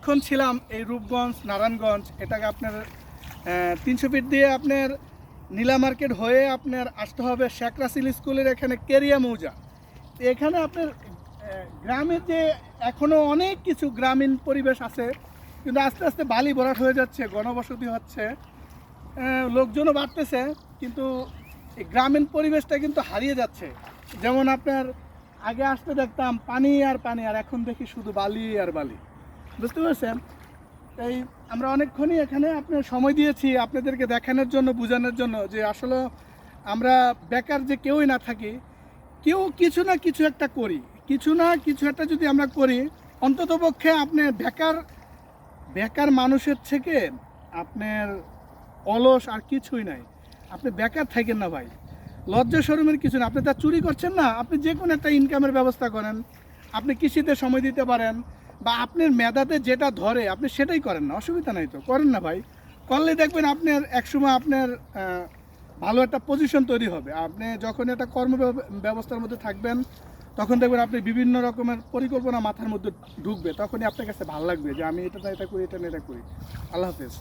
এতক্ষণ ছিলাম এই রূপগঞ্জ নারায়ণগঞ্জ, এটাকে আপনার 300 ফিট দিয়ে আপনার নীলা মার্কেট হয়ে আপনার আসতে হবে শেখ রাসেল স্কুলের এখানে কেরিয়া মৌজা। এখানে আপনার গ্রামের যে এখনও অনেক কিছু গ্রামীণ পরিবেশ আছে, কিন্তু আস্তে আস্তে বালি ভরাট হয়ে যাচ্ছে, ঘনবসতি হচ্ছে, লোকজনও বাড়তেছে, কিন্তু এই গ্রামীণ পরিবেশটা কিন্তু হারিয়ে যাচ্ছে। যেমন আপনার আগে আসতে দেখতাম পানি আর পানি, আর এখন দেখি শুধু বালি আর বালি। বুঝতে পারছেন? এই আমরা অনেকক্ষণই এখানে আপনার সময় দিয়েছি আপনাদেরকে দেখানোর জন্য, বোঝানোর জন্য যে আসলে আমরা বেকার যে কেউই না থাকি, কেউ কিছু না কিছু একটা করি, কিছু না কিছু একটা যদি আমরা করি, অন্ততপক্ষে আপনার বেকার মানুষের থেকে আপনার অলস আর কিছুই নাই। আপনি বেকার থাকেন না ভাই, লজ্জা শরমের কিছু না। আপনি তা চুরি করছেন না, আপনি যে কোনো একটা ইনকামের ব্যবস্থা করেন, আপনি কৃষিতে সময় দিতে পারেন, বা আপনার মেধাতে যেটা ধরে আপনি সেটাই করেন না, অসুবিধা নাই তো, করেন না ভাই। করলে দেখবেন আপনার একসময় আপনার ভালো একটা পজিশন তৈরি হবে। আপনি যখন একটা কর্ম ব্যবস্থার মধ্যে থাকবেন, তখন দেখবেন আপনি বিভিন্ন রকমের পরিকল্পনা মাথার মধ্যে ঢুকবে, তখনই আপনার কাছে ভালো লাগবে যে আমি এটা না এটা করি, এটা না এটা করি। আল্লাহ হাফেজ।